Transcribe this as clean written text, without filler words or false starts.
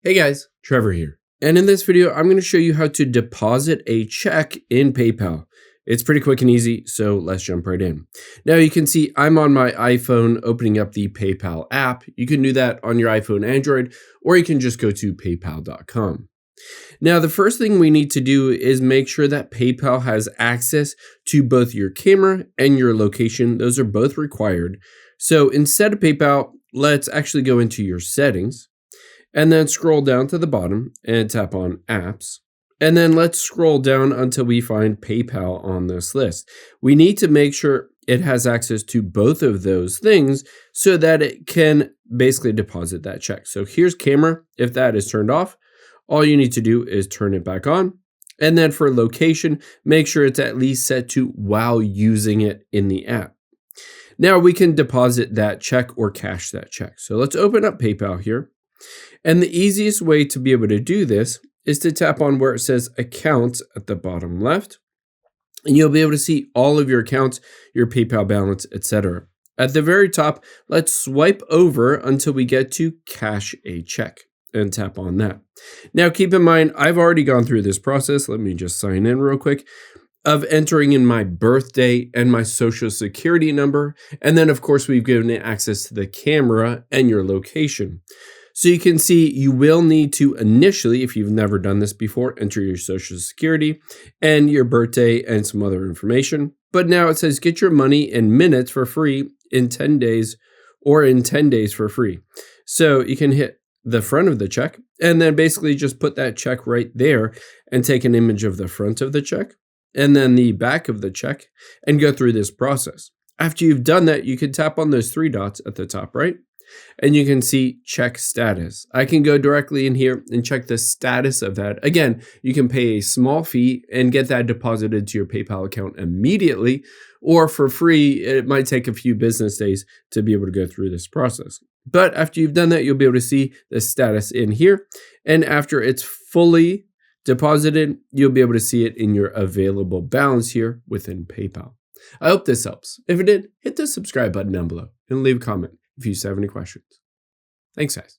Hey guys, Trevor here. And in this video, I'm going to show you how to deposit a check in PayPal. It's pretty quick and easy, so let's jump right in. Now you can see I'm on my iPhone opening up the PayPal app. You can do that on your iPhone, Android, or you can just go to paypal.com. Now, the first thing we need to do is make sure that PayPal has access to both your camera and your location. Those are both required. So instead of PayPal, let's actually go into your settings. And then scroll down to the bottom and tap on apps. And then let's scroll down until we find PayPal on this list. We need to make sure it has access to both of those things so that it can basically deposit that check. So here's camera. If that is turned off, all you need to do is turn it back on. And then for location, make sure it's at least set to while using it in the app. Now we can deposit that check or cash that check. So let's open up PayPal here. And the easiest way to be able to do this is to tap on where it says accounts at the bottom left, and you'll be able to see all of your accounts, your PayPal balance, etc. At the very top, let's swipe over until we get to cash a check and tap on that. Now keep in mind, I've already gone through this process. Let me just sign in real quick, of entering in my birthday and my social security number. And then of course, we've given it access to the camera and your location. So you can see you will need to initially, if you've never done this before, enter your social security and your birthday and some other information. But now it says get your money in minutes for free in 10 days or in 10 days for free. So you can hit the front of the check and then basically just put that check right there and take an image of the front of the check and then the back of the check and go through this process. After you've done that, you can tap on those three dots at the top right. And you can see check status. I can go directly in here and check the status of that. Again, you can pay a small fee and get that deposited to your PayPal account immediately, or for free, it might take a few business days to be able to go through this process. But after you've done that, you'll be able to see the status in here. And after it's fully deposited, you'll be able to see it in your available balance here within PayPal. I hope this helps. If it did, hit the subscribe button down below and leave a comment if you have any questions. Thanks, guys.